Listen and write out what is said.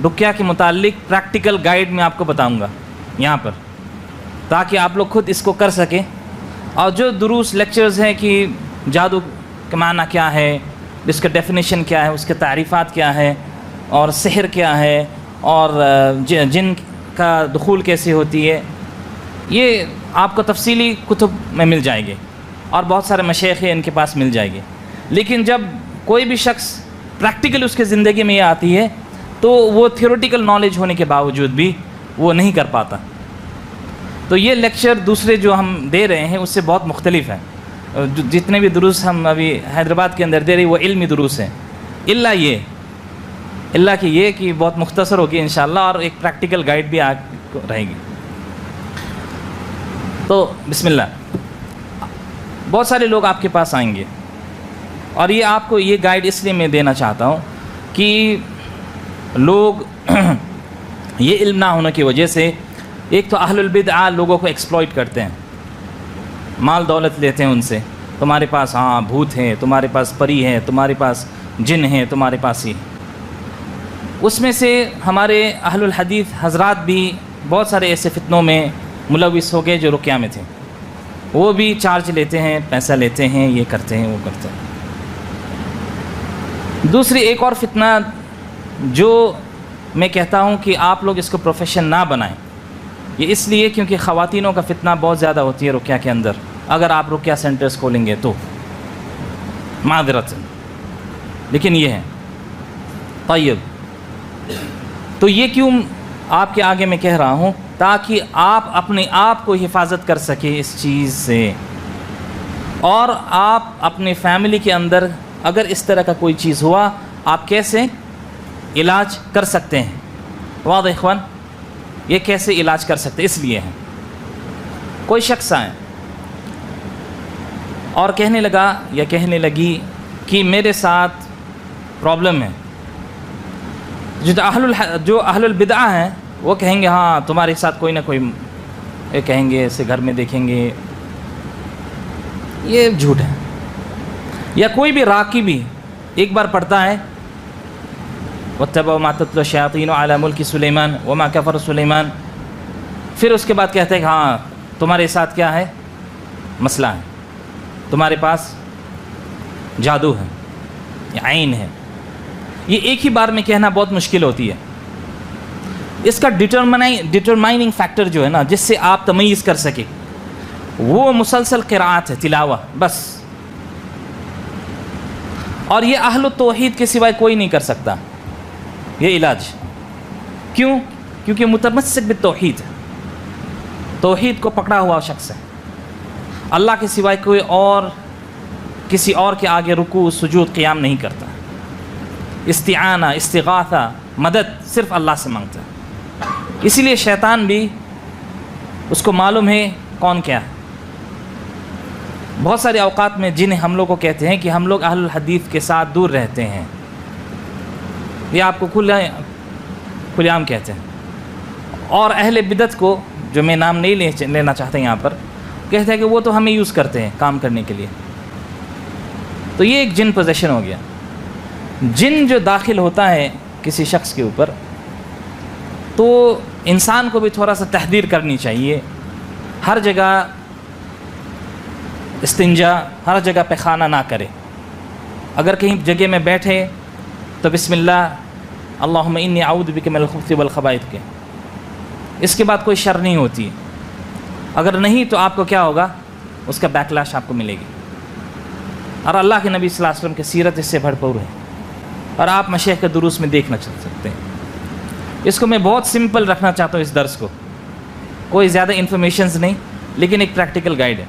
رقیہ کے متعلق practical guide میں آپ کو بتاؤں گا یہاں پر، تاکہ آپ لوگ خود اس کو کر سکیں. اور جو دروس لیکچرز ہیں کہ جادو کا معنی کیا ہے، اس کا ڈیفینیشن کیا ہے، اس کے تعریفات کیا ہے، اور سحر کیا ہے، اور جن کا دخول کیسے ہوتی ہے، یہ آپ کو تفصیلی کتب میں مل جائے گی اور بہت سارے مشائخ ہیں ان کے پاس مل جائے گی. لیکن جب کوئی بھی شخص پریکٹیکل اس کے زندگی میں یہ آتی ہے تو وہ تھیوریٹیکل نالج ہونے کے باوجود بھی وہ نہیں کر پاتا. تو یہ لیکچر دوسرے جو ہم دے رہے ہیں اس سے بہت مختلف ہیں. جتنے بھی دروس ہم ابھی حیدرآباد کے اندر دے رہے ہیں وہ علمی دروس ہیں، اللہ کہ یہ کہ بہت مختصر ہوگی انشاءاللہ، اور ایک پریکٹیکل گائیڈ بھی رہے گی. تو بسم اللہ. بہت سارے لوگ آپ کے پاس آئیں گے، اور یہ آپ کو یہ گائیڈ اس لیے میں دینا چاہتا ہوں کہ لوگ یہ علم نہ ہونے کی وجہ سے ایک تو اہل البدع لوگوں کو ایکسپلائٹ کرتے ہیں، مال دولت لیتے ہیں ان سے. تمہارے پاس ہاں بھوت ہیں، تمہارے پاس پری ہیں، تمہارے پاس جن ہیں، تمہارے پاس یہ. اس میں سے ہمارے اہل الحدیث حضرات بھی بہت سارے ایسے فتنوں میں ملوث ہو گئے جو رقیہ میں تھے. وہ بھی چارج لیتے ہیں، پیسہ لیتے ہیں، یہ کرتے ہیں، وہ کرتے ہیں. دوسری ایک اور فتنہ جو میں کہتا ہوں کہ آپ لوگ اس کو پروفیشن نہ بنائیں، یہ اس لیے کیونکہ خواتینوں کا فتنہ بہت زیادہ ہوتی ہے رقیہ کے اندر. اگر آپ رقیہ سینٹرز کھولیں گے تو معذرت، لیکن یہ ہے طیب. تو یہ کیوں آپ کے آگے میں کہہ رہا ہوں؟ تاکہ آپ اپنے آپ کو حفاظت کر سکیں اس چیز سے، اور آپ اپنے فیملی کے اندر اگر اس طرح کا کوئی چیز ہوا آپ کیسے علاج کر سکتے ہیں. واضح اخوان، یہ کیسے علاج کر سکتے اس لیے ہے. کوئی شخص آئے اور کہنے لگا یا کہنے لگی کہ میرے ساتھ پرابلم ہے. جو اہل البدع ہیں وہ کہیں گے ہاں تمہارے ساتھ کوئی نہ کوئی، کہیں گے ایسے گھر میں دیکھیں گے، یہ جھوٹ ہے. یا کوئی بھی راقی بھی ایک بار پڑھتا ہے وَاتَّبَعُوا مَا تَتْلُو الشَّيَاطِينُ عَلَىٰ مُلْكِ سُلَيْمَانَ وَمَا كَفَرَ سُلَيْمَانَ، پھر اس کے بعد کہتے ہیں کہ ہاں تمہارے ساتھ کیا ہے، مسئلہ ہے، تمہارے پاس جادو ہے، یہ عین ہے. یہ ایک ہی بار میں کہنا بہت مشکل ہوتی ہے. اس کا ڈٹرمائننگ فیکٹر جو ہے نا، جس سے آپ تمیز کر سکے، وہ مسلسل قرأت ہے، تلاوہ بس. اور یہ اہل التوحید کے سوائے کوئی نہیں کر سکتا یہ علاج. کیوں؟ کیونکہ متمسک بالتوحید، توحید کو پکڑا ہوا شخص ہے. اللہ کے سوائے کوئی اور کسی اور کے آگے رکوع سجود قیام نہیں کرتا. استعانہ، استغاثہ، مدد صرف اللہ سے مانگتا ہے. اسی لیے شیطان بھی اس کو معلوم ہے کون کیا ہے. بہت سارے اوقات میں جن ہم لوگ کو کہتے ہیں کہ ہم لوگ اہل الحدیث کے ساتھ دور رہتے ہیں، یہ آپ کو کھلے عام کہتے ہیں. اور اہل بدعت کو، جو میں نام نہیں لینا چاہتا یہاں پر، کہتے ہیں کہ وہ تو ہمیں یوز کرتے ہیں کام کرنے کے لیے. تو یہ ایک جن پوزیشن ہو گیا. جن جو داخل ہوتا ہے کسی شخص کے اوپر، تو انسان کو بھی تھوڑا سا تحذیر کرنی چاہیے. ہر جگہ استنجا، ہر جگہ پیخانہ نہ کرے. اگر کہیں جگہ میں بیٹھے تو بسم اللہ اللہم انی اعوذ بک من الخبث والخبائث کے. اس کے بعد کوئی شر نہیں ہوتی. اگر نہیں تو آپ کو کیا ہوگا، اس کا بیکلاش آپ کو ملے گی. اور اللہ کے نبی صلی اللہ علیہ وسلم کی سیرت اس سے بھرپور ہے، اور آپ مشائخ کے دروس میں دیکھنا چاہ سکتے ہیں. اس کو میں بہت سمپل رکھنا چاہتا ہوں اس درس کو، کوئی زیادہ انفارمیشنز نہیں، لیکن ایک پریکٹیکل گائیڈ ہے.